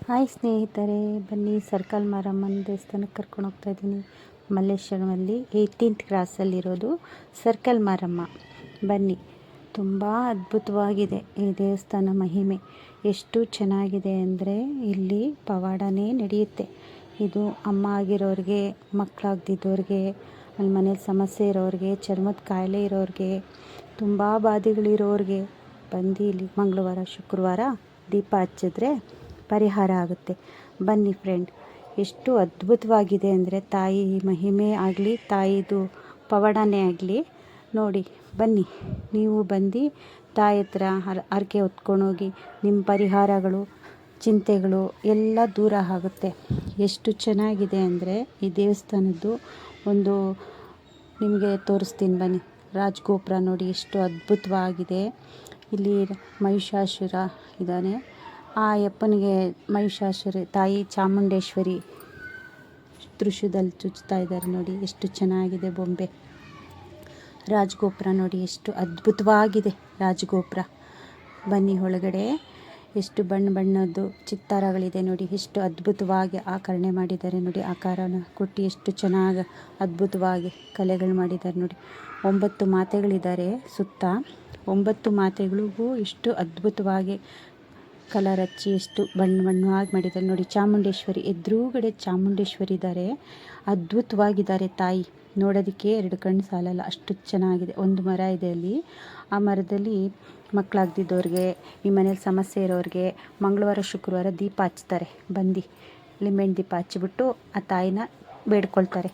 Hi ಸ್ನೇಹಿತರೆ, ಬನ್ನಿ circle ಮಾರಮ್ಮನ ದೇವಸ್ಥಾನಕ್ಕೆ ಕರ್ಕೊಂಡು ಹೋಗ್ತಾ ಇದ್ದೀನಿ. ಮಲ್ಲೇಶ್ವರಮಲ್ಲಿ 18th ಕ್ರಾಸಲ್ಲಿರೋದು ಸರ್ಕಲ್ ಮಾರಮ್ಮ. ಬನ್ನಿ, ತುಂಬ ಅದ್ಭುತವಾಗಿದೆ ಈ ದೇವಸ್ಥಾನ. ಮಹಿಮೆ ಎಷ್ಟು ಚೆನ್ನಾಗಿದೆ ಅಂದರೆ ಇಲ್ಲಿ ಪವಾಡನೇ ನಡೆಯುತ್ತೆ. ಇದು ಅಮ್ಮ ಆಗಿರೋರಿಗೆ, ಮಕ್ಕಳಾಗ್ದಿದ್ದವ್ರಿಗೆ, ಅಲ್ಲಿ ಮನೇಲಿ ಸಮಸ್ಯೆ ಇರೋರಿಗೆ, ಚರ್ಮದ ಕಾಯಿಲೆ ಇರೋರಿಗೆ, ತುಂಬ ಬಾಧೆಗಳಿರೋರಿಗೆ ಬಂದು ಇಲ್ಲಿ ಮಂಗಳವಾರ ಶುಕ್ರವಾರ ದೀಪ ಹಚ್ಚಿದ್ರೆ ಪರಿಹಾರ ಆಗುತ್ತೆ. ಬನ್ನಿ ಫ್ರೆಂಡ್, ಎಷ್ಟು ಅದ್ಭುತವಾಗಿದೆ ಅಂದರೆ ತಾಯಿ ಮಹಿಮೆ ಆಗಲಿ, ತಾಯಿದು ಪವಾಡನೇ ಆಗಲಿ ನೋಡಿ. ಬನ್ನಿ, ನೀವು ಬಂದು ತಾಯಿ ಹತ್ರ ಹರಕೆ ಹೊತ್ಕೊಂಡೋಗಿ ನಿಮ್ಮ ಪರಿಹಾರಗಳು, ಚಿಂತೆಗಳು ಎಲ್ಲ ದೂರ ಆಗುತ್ತೆ. ಎಷ್ಟು ಚೆನ್ನಾಗಿದೆ ಅಂದರೆ ಈ ದೇವಸ್ಥಾನದ್ದು ಒಂದು ನಿಮಗೆ ತೋರಿಸ್ತೀನಿ ಬನ್ನಿ. ರಾಜಗೋಪುರ ನೋಡಿ ಎಷ್ಟು ಅದ್ಭುತವಾಗಿದೆ. ಇಲ್ಲಿ ಮಹಿಷಾಸುರ ಇದ್ದಾನೆ. ಆ ಯಪ್ಪನಿಗೆ ಮಹಿಷಾಸುರ ತಾಯಿ ಚಾಮುಂಡೇಶ್ವರಿ ತ್ರಿಶೂಲದಲ್ಲಿ ಚುಚ್ತಾ ಇದ್ದಾರೆ ನೋಡಿ, ಎಷ್ಟು ಚೆನ್ನಾಗಿದೆ ಬೊಂಬೆ. ರಾಜಗೋಪುರ ನೋಡಿ ಎಷ್ಟು ಅದ್ಭುತವಾಗಿದೆ ರಾಜಗೋಪುರ. ಬನ್ನಿ ಒಳಗಡೆ, ಎಷ್ಟು ಬಣ್ಣದ್ದು ಚಿತ್ತಾರಗಳಿದೆ ನೋಡಿ, ಎಷ್ಟು ಅದ್ಭುತವಾಗಿ ಆಕರಣೆ ಮಾಡಿದ್ದಾರೆ ನೋಡಿ. ಆಕಾರನ ಕೊಟ್ಟು ಎಷ್ಟು ಚೆನ್ನಾಗಿ ಅದ್ಭುತವಾಗಿ ಕಲೆಗಳು ಮಾಡಿದ್ದಾರೆ ನೋಡಿ. 9 ಮಾತೆಗಳಿದ್ದಾರೆ ಸುತ್ತ. 9 ಮಾತೆಗಳಿಗೂ ಎಷ್ಟು ಅದ್ಭುತವಾಗಿ ಕಲರ್ ಹಚ್ಚಿ ಎಷ್ಟು ಬಣ್ಣವಾಗಿ ಮಾಡಿದ್ದಾರೆ ನೋಡಿ. ಚಾಮುಂಡೇಶ್ವರಿ ಎದುರುಗಡೆ ಚಾಮುಂಡೇಶ್ವರಿ ಇದ್ದಾರೆ. ಅದ್ಭುತವಾಗಿದ್ದಾರೆ ತಾಯಿ. ನೋಡೋದಕ್ಕೆ 2 ಕಣ್ಣು ಸಾಲಲ್ಲ, ಅಷ್ಟು ಚೆನ್ನಾಗಿದೆ. ಒಂದು ಮರ ಇದೆ ಅಲ್ಲಿ. ಆ ಮರದಲ್ಲಿ ಮಕ್ಕಳಾಗ್ದಿದ್ದವ್ರಿಗೆ, ಈ ಮನೇಲಿ ಸಮಸ್ಯೆ ಇರೋರಿಗೆ ಮಂಗಳವಾರ ಶುಕ್ರವಾರ ದೀಪ ಹಚ್ತಾರೆ. ಬಂದು ಲಿಂಬೆಹಣ್ಣು ದೀಪ ಹಚ್ಚಿಬಿಟ್ಟು ಆ ತಾಯಿನ ಬೇಡ್ಕೊಳ್ತಾರೆ.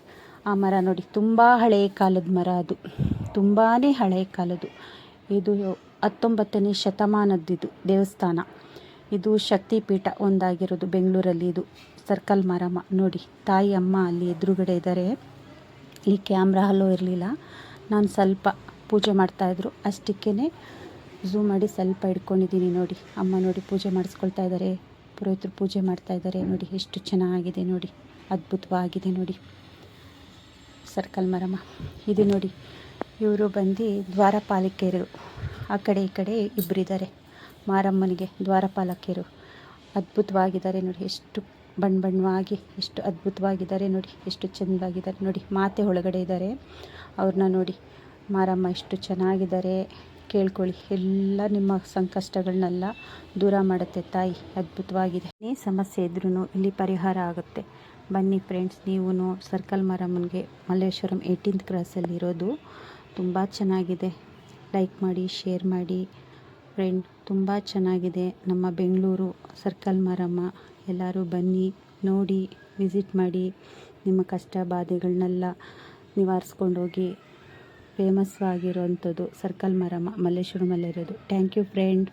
ಆ ಮರ ನೋಡಿ, ತುಂಬ ಹಳೆಯ ಕಾಲದ ಮರ ಅದು, ತುಂಬಾ ಹಳೆಯ ಕಾಲದ್ದು. ಇದು 19ನೇ ಶತಮಾನದ್ದಿದು ದೇವಸ್ಥಾನ. ಇದು ಶಕ್ತಿಪೀಠ ಒಂದಾಗಿರೋದು ಬೆಂಗಳೂರಲ್ಲಿ. ಇದು ಸರ್ಕಲ್ ಮಾರಮ್ಮ ನೋಡಿ. ತಾಯಿ ಅಮ್ಮ ಅಲ್ಲಿ ಎದುರುಗಡೆ ಇದ್ದಾರೆ. ಈ ಕ್ಯಾಮ್ರಾ ಹಲ್ಲೋ ಇರಲಿಲ್ಲ, ನಾನು ಸ್ವಲ್ಪ ಪೂಜೆ ಮಾಡ್ತಾಯಿದ್ರು, ಅಷ್ಟಕ್ಕೇ ಝೂಮ್ ಮಾಡಿ ಸ್ವಲ್ಪ ಇಟ್ಕೊಂಡಿದ್ದೀನಿ ನೋಡಿ. ಅಮ್ಮ ನೋಡಿ ಪೂಜೆ ಮಾಡಿಸ್ಕೊಳ್ತಾ ಇದ್ದಾರೆ, ಪುರೋಹಿತರು ಪೂಜೆ ಮಾಡ್ತಾಯಿದ್ದಾರೆ ನೋಡಿ. ಎಷ್ಟು ಚೆನ್ನಾಗಿದೆ ನೋಡಿ, ಅದ್ಭುತವಾಗಿದೆ ನೋಡಿ ಸರ್ಕಲ್ ಮಾರಮ್ಮ. ಇದು ನೋಡಿ, ಇವರು ಬಂದು ದ್ವಾರಪಾಲಕಿಯರು. ಆ ಕಡೆ ಈ ಕಡೆ ಇಬ್ಬರಿದ್ದಾರೆ ಮಾರಮ್ಮನಿಗೆ ದ್ವಾರಪಾಲಕಿಯರು. ಅದ್ಭುತವಾಗಿದ್ದಾರೆ ನೋಡಿ, ಎಷ್ಟು ಬಣ್ಣವಾಗಿ ಎಷ್ಟು ಅದ್ಭುತವಾಗಿದ್ದಾರೆ ನೋಡಿ, ಎಷ್ಟು ಚೆಂದಾಗಿದ್ದಾರೆ ನೋಡಿ. ಮಾತೆ ಒಳಗಡೆ ಇದ್ದಾರೆ, ಅವ್ರನ್ನ ನೋಡಿ. ಮಾರಮ್ಮ ಎಷ್ಟು ಚೆನ್ನಾಗಿದ್ದಾರೆ, ಕೇಳ್ಕೊಳ್ಳಿ. ಎಲ್ಲ ನಿಮ್ಮ ಸಂಕಷ್ಟಗಳನ್ನೆಲ್ಲ ದೂರ ಮಾಡುತ್ತೆ ತಾಯಿ. ಅದ್ಭುತವಾಗಿದೆ. ಏನೇ ಸಮಸ್ಯೆ ಇದ್ರೂ ಇಲ್ಲಿ ಪರಿಹಾರ ಆಗುತ್ತೆ. ಬನ್ನಿ ಫ್ರೆಂಡ್ಸ್, ನೀವು ಸರ್ಕಲ್ ಮಾರಮ್ಮನಿಗೆ ಮಲ್ಲೇಶ್ವರಂ 18th ಕ್ರಾಸಲ್ಲಿರೋದು. ತುಂಬ ಚೆನ್ನಾಗಿದೆ. ಲೈಕ್ ಮಾಡಿ, ಶೇರ್ ಮಾಡಿ ಫ್ರೆಂಡ್. ತುಂಬ ಚೆನ್ನಾಗಿದೆ ನಮ್ಮ ಬೆಂಗಳೂರು ಸರ್ಕಲ್ ಮಾರಮ್ಮ. ಎಲ್ಲರೂ ಬನ್ನಿ, ನೋಡಿ, ವಿಸಿಟ್ ಮಾಡಿ. ನಿಮ್ಮ ಕಷ್ಟ ಬಾಧೆಗಳನ್ನೆಲ್ಲ ನಿವಾರಿಸ್ಕೊಂಡೋಗಿ. ಫೇಮಸ್ ಆಗಿರೋವಂಥದ್ದು ಸರ್ಕಲ್ ಮಾರಮ್ಮ ಮಲ್ಲೇಶ್ವರಮಲ್ಲಿರೋದು. Thank you friend.